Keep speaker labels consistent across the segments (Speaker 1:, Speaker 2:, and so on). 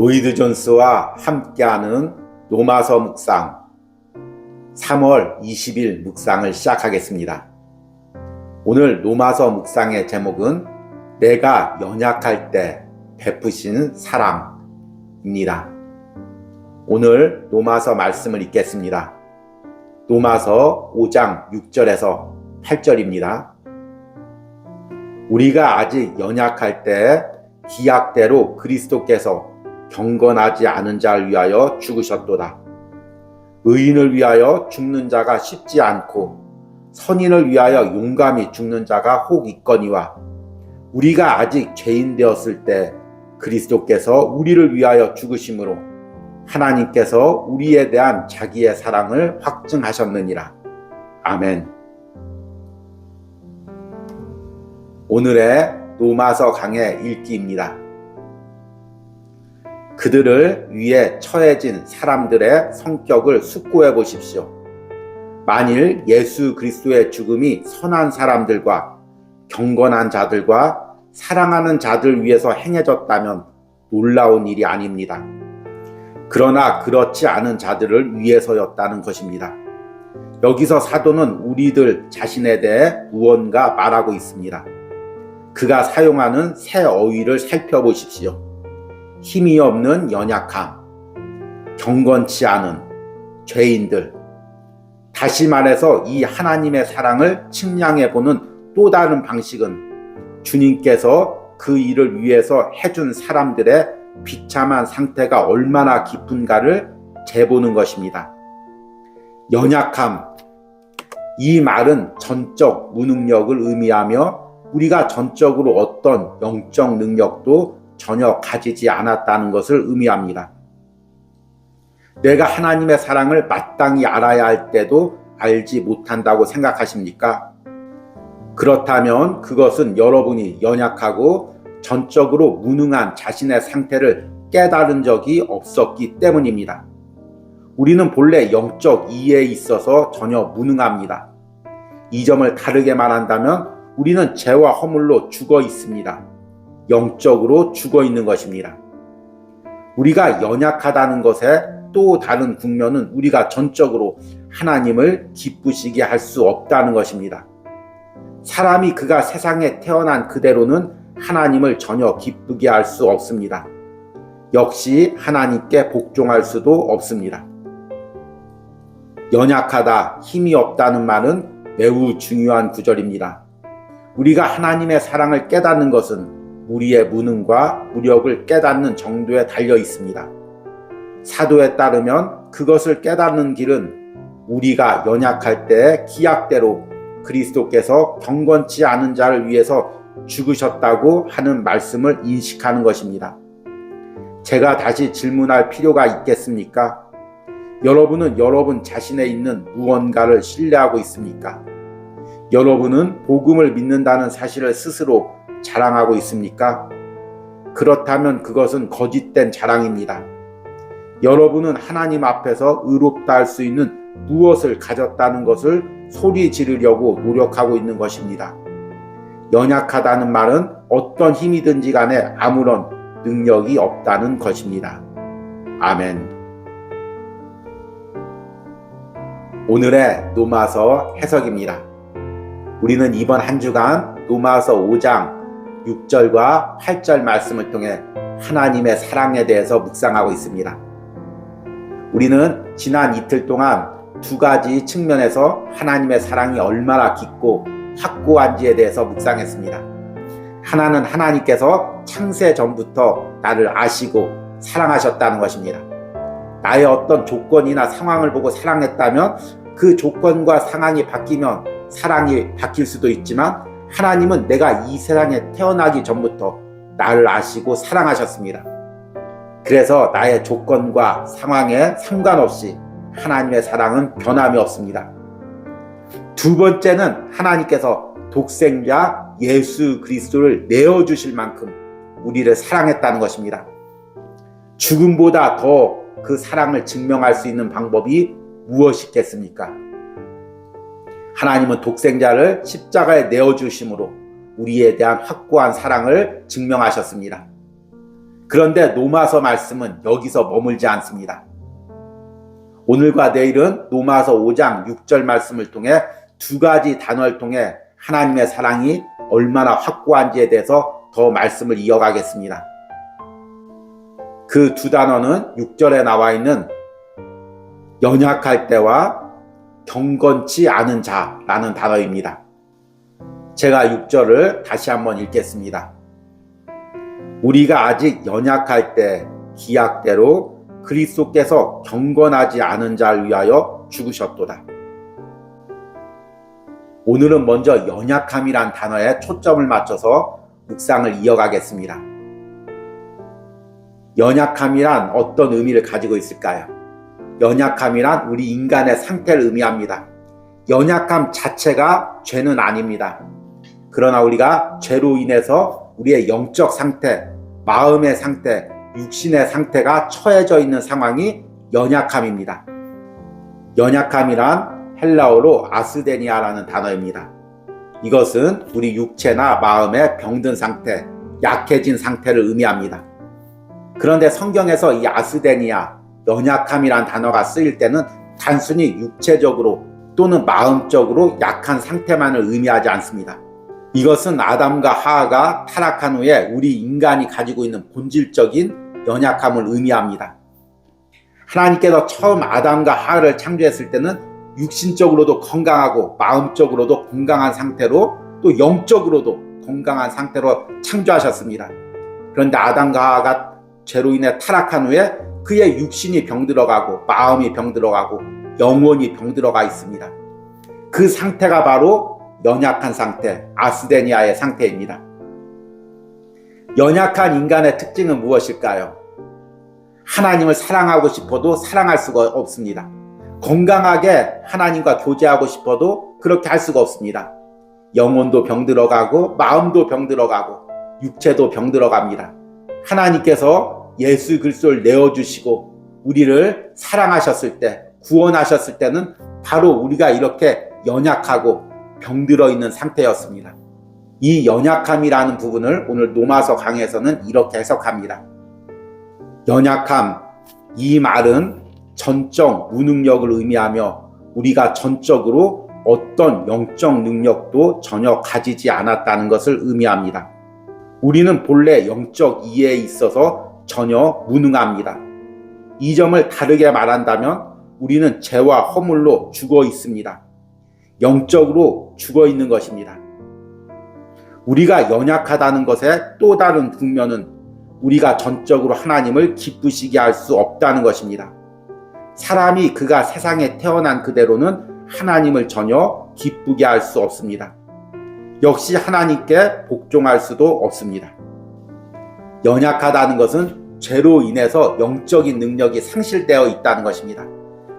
Speaker 1: 로이드 존스와 함께하는 로마서 묵상 3월 20일 묵상을 시작하겠습니다. 오늘 로마서 묵상의 제목은 내가 연약할 때 베푸신 사랑입니다. 오늘 로마서 말씀을 읽겠습니다. 로마서 5장 6절에서 8절입니다. 우리가 아직 연약할 때 기약대로 그리스도께서 경건하지 않은 자를 위하여 죽으셨도다. 의인을 위하여 죽는 자가 쉽지 않고 선인을 위하여 용감히 죽는 자가 혹 있거니와 우리가 아직 죄인 되었을 때 그리스도께서 우리를 위하여 죽으심으로 하나님께서 우리에 대한 자기의 사랑을 확증하셨느니라. 아멘. 오늘의 로마서 강의 읽기입니다. 그들을 위해 처해진 사람들의 성격을 숙고해 보십시오. 만일 예수 그리스도의 죽음이 선한 사람들과 경건한 자들과 사랑하는 자들 위해서 행해졌다면 놀라운 일이 아닙니다. 그러나 그렇지 않은 자들을 위해서였다는 것입니다. 여기서 사도는 우리들 자신에 대해 무언가 말하고 있습니다. 그가 사용하는 새 어휘를 살펴보십시오. 힘이 없는 연약함, 경건치 않은 죄인들. 다시 말해서 이 하나님의 사랑을 측량해 보는 또 다른 방식은 주님께서 그 일을 위해서 해준 사람들의 비참한 상태가 얼마나 깊은가를 재보는 것입니다. 연약함, 이 말은 전적 무능력을 의미하며 우리가 전적으로 어떤 영적 능력도 전혀 가지지 않았다는 것을 의미합니다. 내가 하나님의 사랑을 마땅히 알아야 할 때도 알지 못한다고 생각하십니까? 그렇다면 그것은 여러분이 연약하고 전적으로 무능한 자신의 상태를 깨달은 적이 없었기 때문입니다. 우리는 본래 영적 이해에 있어서 전혀 무능합니다. 이 점을 다르게 말한다면 우리는 죄와 허물로 죽어 있습니다. 영적으로 죽어 있는 것입니다. 우리가 연약하다는 것에 또 다른 국면은 우리가 전적으로 하나님을 기쁘시게 할 수 없다는 것입니다. 사람이 그가 세상에 태어난 그대로는 하나님을 전혀 기쁘게 할 수 없습니다. 역시 하나님께 복종할 수도 없습니다. 연약하다, 힘이 없다는 말은 매우 중요한 구절입니다. 우리가 하나님의 사랑을 깨닫는 것은 우리의 무능과 무력을 깨닫는 정도에 달려 있습니다. 사도에 따르면 그것을 깨닫는 길은 우리가 연약할 때 기약대로 그리스도께서 경건치 않은 자를 위해서 죽으셨다고 하는 말씀을 인식하는 것입니다. 제가 다시 질문할 필요가 있겠습니까? 여러분은 여러분 자신에 있는 무언가를 신뢰하고 있습니까? 여러분은 복음을 믿는다는 사실을 스스로 자랑하고 있습니까? 그렇다면 그것은 거짓된 자랑입니다. 여러분은 하나님 앞에서 의롭다 할 수 있는 무엇을 가졌다는 것을 소리 지르려고 노력하고 있는 것입니다. 연약하다는 말은 어떤 힘이든지 간에 아무런 능력이 없다는 것입니다. 아멘. 오늘의 로마서 해석입니다. 우리는 이번 한 주간 로마서 5장 6절과 8절 말씀을 통해 하나님의 사랑에 대해서 묵상하고 있습니다. 우리는 지난 이틀 동안 두 가지 측면에서 하나님의 사랑이 얼마나 깊고 확고한지에 대해서 묵상했습니다. 하나는 하나님께서 창세 전부터 나를 아시고 사랑하셨다는 것입니다. 나의 어떤 조건이나 상황을 보고 사랑했다면 그 조건과 상황이 바뀌면 사랑이 바뀔 수도 있지만 하나님은 내가 이 세상에 태어나기 전부터 나를 아시고 사랑하셨습니다. 그래서 나의 조건과 상황에 상관없이 하나님의 사랑은 변함이 없습니다. 두 번째는 하나님께서 독생자 예수 그리스도를 내어주실 만큼 우리를 사랑했다는 것입니다. 죽음보다 더 그 사랑을 증명할 수 있는 방법이 무엇이겠습니까? 하나님은 독생자를 십자가에 내어주심으로 우리에 대한 확고한 사랑을 증명하셨습니다. 그런데 로마서 말씀은 여기서 머물지 않습니다. 오늘과 내일은 로마서 5장 6절 말씀을 통해 두 가지 단어를 통해 하나님의 사랑이 얼마나 확고한지에 대해서 더 말씀을 이어가겠습니다. 그 두 단어는 6절에 나와 있는 연약할 때와 경건치 않은 자라는 단어입니다. 제가 6절을 다시 한번 읽겠습니다. 우리가 아직 연약할 때 기약대로 그리스도께서 경건하지 않은 자를 위하여 죽으셨도다. 오늘은 먼저 연약함이란 단어에 초점을 맞춰서 묵상을 이어가겠습니다. 연약함이란 어떤 의미를 가지고 있을까요? 연약함이란 우리 인간의 상태를 의미합니다. 연약함 자체가 죄는 아닙니다. 그러나 우리가 죄로 인해서 우리의 영적 상태, 마음의 상태, 육신의 상태가 처해져 있는 상황이 연약함입니다. 연약함이란 헬라어로 아스데니아라는 단어입니다. 이것은 우리 육체나 마음의 병든 상태, 약해진 상태를 의미합니다. 그런데 성경에서 이 아스데니아, 연약함이란 단어가 쓰일 때는 단순히 육체적으로 또는 마음적으로 약한 상태만을 의미하지 않습니다. 이것은 아담과 하와가 타락한 후에 우리 인간이 가지고 있는 본질적인 연약함을 의미합니다. 하나님께서 처음 아담과 하와를 창조했을 때는 육신적으로도 건강하고 마음적으로도 건강한 상태로 또 영적으로도 건강한 상태로 창조하셨습니다. 그런데 아담과 하와가 죄로 인해 타락한 후에 그의 육신이 병들어가고 마음이 병들어가고 영혼이 병들어가 있습니다. 그 상태가 바로 연약한 상태, 아스데니아의 상태입니다. 연약한 인간의 특징은 무엇일까요? 하나님을 사랑하고 싶어도 사랑할 수가 없습니다. 건강하게 하나님과 교제하고 싶어도 그렇게 할 수가 없습니다. 영혼도 병들어가고 마음도 병들어가고 육체도 병들어갑니다. 하나님께서 예수 그리스도를 내어주시고 우리를 사랑하셨을 때, 구원하셨을 때는 바로 우리가 이렇게 연약하고 병들어 있는 상태였습니다. 이 연약함이라는 부분을 오늘 로마서 강의에서는 이렇게 해석합니다. 연약함, 이 말은 전적 무능력을 의미하며 우리가 전적으로 어떤 영적 능력도 전혀 가지지 않았다는 것을 의미합니다. 우리는 본래 영적 이해에 있어서 전혀 무능합니다. 이 점을 다르게 말한다면 우리는 죄와 허물로 죽어 있습니다. 영적으로 죽어 있는 것입니다. 우리가 연약하다는 것의 또 다른 국면은 우리가 전적으로 하나님을 기쁘시게 할 수 없다는 것입니다. 사람이 그가 세상에 태어난 그대로는 하나님을 전혀 기쁘게 할 수 없습니다. 역시 하나님께 복종할 수도 없습니다. 연약하다는 것은 죄로 인해서 영적인 능력이 상실되어 있다는 것입니다.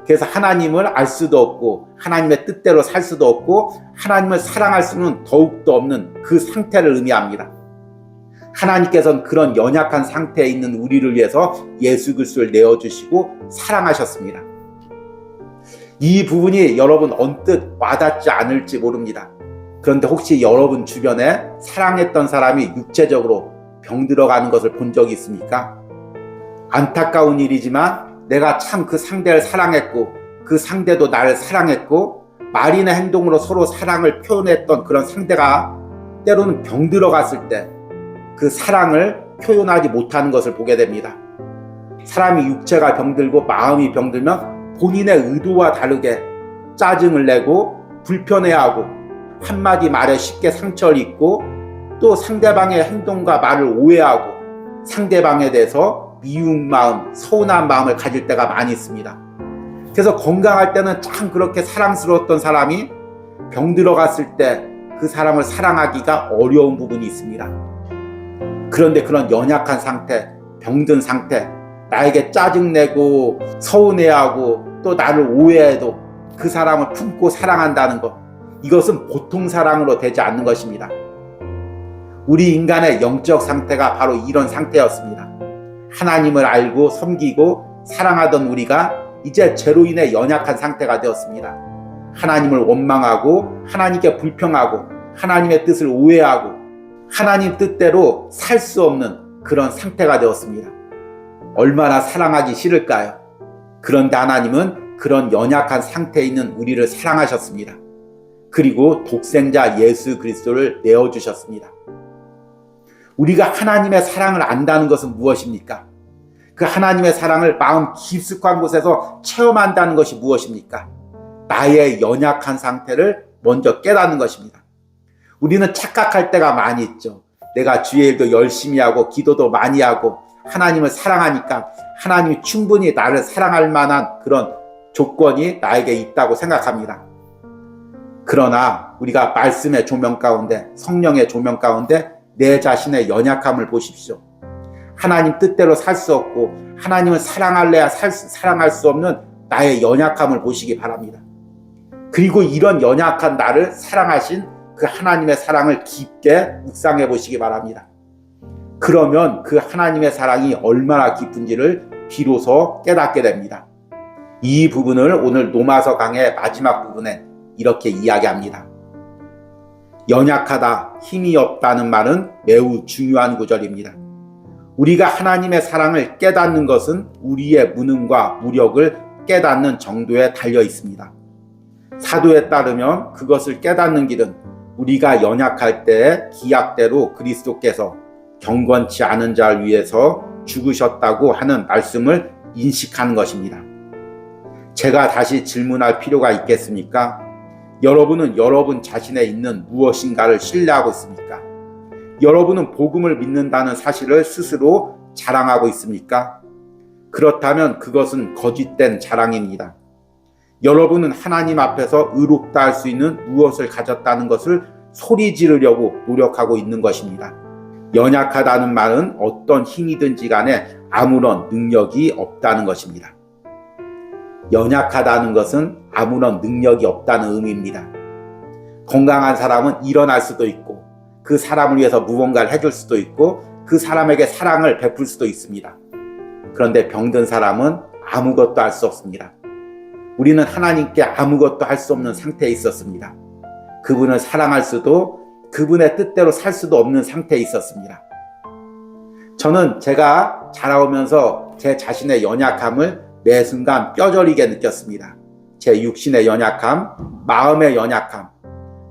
Speaker 1: 그래서 하나님을 알 수도 없고 하나님의 뜻대로 살 수도 없고 하나님을 사랑할 수는 더욱더 없는 그 상태를 의미합니다. 하나님께서는 그런 연약한 상태에 있는 우리를 위해서 예수 그리스도를 내어주시고 사랑하셨습니다. 이 부분이 여러분 언뜻 와닿지 않을지 모릅니다. 그런데 혹시 여러분 주변에 사랑했던 사람이 육체적으로 병들어가는 것을 본 적이 있습니까? 안타까운 일이지만 내가 참 그 상대를 사랑했고 그 상대도 나를 사랑했고 말이나 행동으로 서로 사랑을 표현했던 그런 상대가 때로는 병들어갔을 때 그 사랑을 표현하지 못하는 것을 보게 됩니다. 사람이 육체가 병들고 마음이 병들면 본인의 의도와 다르게 짜증을 내고 불편해하고 한마디 말에 쉽게 상처를 입고 또 상대방의 행동과 말을 오해하고 상대방에 대해서 미운 마음, 서운한 마음을 가질 때가 많이 있습니다. 그래서 건강할 때는 참 그렇게 사랑스러웠던 사람이 병들어갔을 때 그 사람을 사랑하기가 어려운 부분이 있습니다. 그런데 그런 연약한 상태, 병든 상태, 나에게 짜증내고 서운해하고 또 나를 오해해도 그 사람을 품고 사랑한다는 것, 이것은 보통 사랑으로 되지 않는 것입니다. 우리 인간의 영적 상태가 바로 이런 상태였습니다. 하나님을 알고 섬기고 사랑하던 우리가 이제 죄로 인해 연약한 상태가 되었습니다. 하나님을 원망하고 하나님께 불평하고 하나님의 뜻을 오해하고 하나님 뜻대로 살 수 없는 그런 상태가 되었습니다. 얼마나 사랑하기 싫을까요? 그런데 하나님은 그런 연약한 상태에 있는 우리를 사랑하셨습니다. 그리고 독생자 예수 그리스도를 내어주셨습니다. 우리가 하나님의 사랑을 안다는 것은 무엇입니까? 그 하나님의 사랑을 마음 깊숙한 곳에서 체험한다는 것이 무엇입니까? 나의 연약한 상태를 먼저 깨닫는 것입니다. 우리는 착각할 때가 많이 있죠. 내가 주의 일도 열심히 하고 기도도 많이 하고 하나님을 사랑하니까 하나님이 충분히 나를 사랑할 만한 그런 조건이 나에게 있다고 생각합니다. 그러나 우리가 말씀의 조명 가운데, 성령의 조명 가운데 내 자신의 연약함을 보십시오. 하나님 뜻대로 살 수 없고 하나님을 사랑할래야 사랑할 수 없는 나의 연약함을 보시기 바랍니다. 그리고 이런 연약한 나를 사랑하신 그 하나님의 사랑을 깊게 묵상해 보시기 바랍니다. 그러면 그 하나님의 사랑이 얼마나 깊은지를 비로소 깨닫게 됩니다. 이 부분을 오늘 로마서 강의 마지막 부분에 이렇게 이야기합니다. 연약하다, 힘이 없다는 말은 매우 중요한 구절입니다. 우리가 하나님의 사랑을 깨닫는 것은 우리의 무능과 무력을 깨닫는 정도에 달려 있습니다. 사도에 따르면 그것을 깨닫는 길은 우리가 연약할 때 기약대로 그리스도께서 경건치 않은 자를 위해서 죽으셨다고 하는 말씀을 인식하는 것입니다. 제가 다시 질문할 필요가 있겠습니까? 여러분은 여러분 자신에 있는 무엇인가를 신뢰하고 있습니까? 여러분은 복음을 믿는다는 사실을 스스로 자랑하고 있습니까? 그렇다면 그것은 거짓된 자랑입니다. 여러분은 하나님 앞에서 의롭다 할 수 있는 무엇을 가졌다는 것을 소리 지르려고 노력하고 있는 것입니다. 연약하다는 말은 어떤 힘이든지 간에 아무런 능력이 없다는 것입니다. 연약하다는 것은 아무런 능력이 없다는 의미입니다. 건강한 사람은 일어날 수도 있고 그 사람을 위해서 무언가를 해줄 수도 있고 그 사람에게 사랑을 베풀 수도 있습니다. 그런데 병든 사람은 아무것도 할 수 없습니다. 우리는 하나님께 아무것도 할 수 없는 상태에 있었습니다. 그분을 사랑할 수도 그분의 뜻대로 살 수도 없는 상태에 있었습니다. 저는 제가 자라오면서 제 자신의 연약함을 매 순간 뼈저리게 느꼈습니다. 제 육신의 연약함, 마음의 연약함,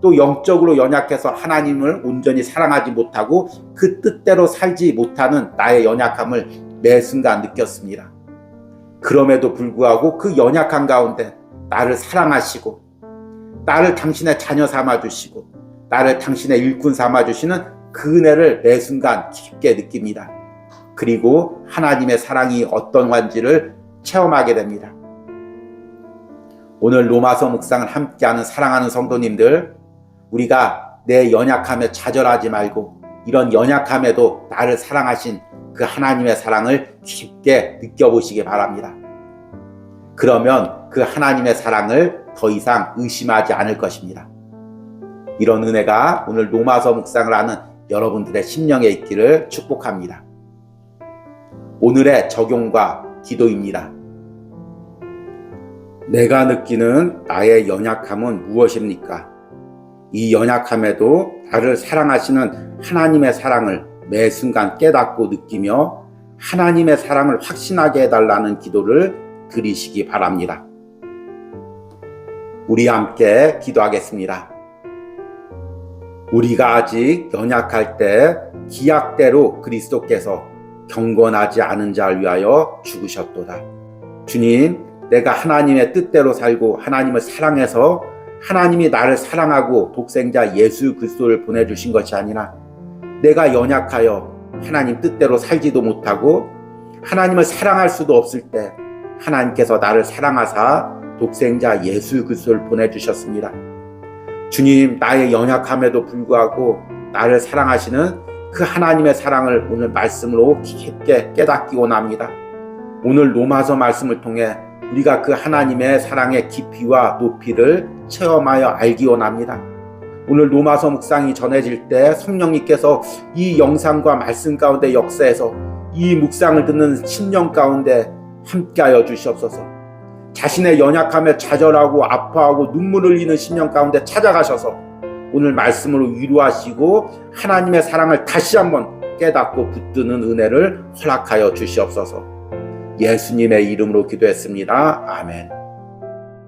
Speaker 1: 또 영적으로 연약해서 하나님을 온전히 사랑하지 못하고 그 뜻대로 살지 못하는 나의 연약함을 매 순간 느꼈습니다. 그럼에도 불구하고 그 연약한 가운데 나를 사랑하시고 나를 당신의 자녀 삼아주시고 나를 당신의 일꾼 삼아주시는 그 은혜를 매 순간 깊게 느낍니다. 그리고 하나님의 사랑이 어떤 건지를 체험하게 됩니다. 오늘 로마서 묵상을 함께하는 사랑하는 성도님들, 우리가 내 연약함에 좌절하지 말고 이런 연약함에도 나를 사랑하신 그 하나님의 사랑을 깊게 느껴보시기 바랍니다. 그러면 그 하나님의 사랑을 더 이상 의심하지 않을 것입니다. 이런 은혜가 오늘 로마서 묵상을 하는 여러분들의 심령에 있기를 축복합니다. 오늘의 적용과 기도입니다. 내가 느끼는 나의 연약함은 무엇입니까? 이 연약함에도 나를 사랑하시는 하나님의 사랑을 매 순간 깨닫고 느끼며 하나님의 사랑을 확신하게 해달라는 기도를 드리시기 바랍니다. 우리 함께 기도하겠습니다. 우리가 아직 연약할 때 기약대로 그리스도께서 경건하지 않은 자를 위하여 죽으셨도다. 주님, 내가 하나님의 뜻대로 살고 하나님을 사랑해서 하나님이 나를 사랑하고 독생자 예수 그리스도를 보내주신 것이 아니라 내가 연약하여 하나님 뜻대로 살지도 못하고 하나님을 사랑할 수도 없을 때 하나님께서 나를 사랑하사 독생자 예수 그리스도를 보내주셨습니다. 주님, 나의 연약함에도 불구하고 나를 사랑하시는 그 하나님의 사랑을 오늘 말씀으로 깊게 깨닫기 원합니다. 오늘 로마서 말씀을 통해 우리가 그 하나님의 사랑의 깊이와 높이를 체험하여 알기 원합니다. 오늘 로마서 묵상이 전해질 때 성령님께서 이 영상과 말씀 가운데 역사해서 이 묵상을 듣는 심령 가운데 함께하여 주시옵소서. 자신의 연약함에 좌절하고 아파하고 눈물 흘리는 심령 가운데 찾아가셔서 오늘 말씀으로 위로하시고 하나님의 사랑을 다시 한번 깨닫고 붙드는 은혜를 허락하여 주시옵소서. 예수님의 이름으로 기도했습니다. 아멘.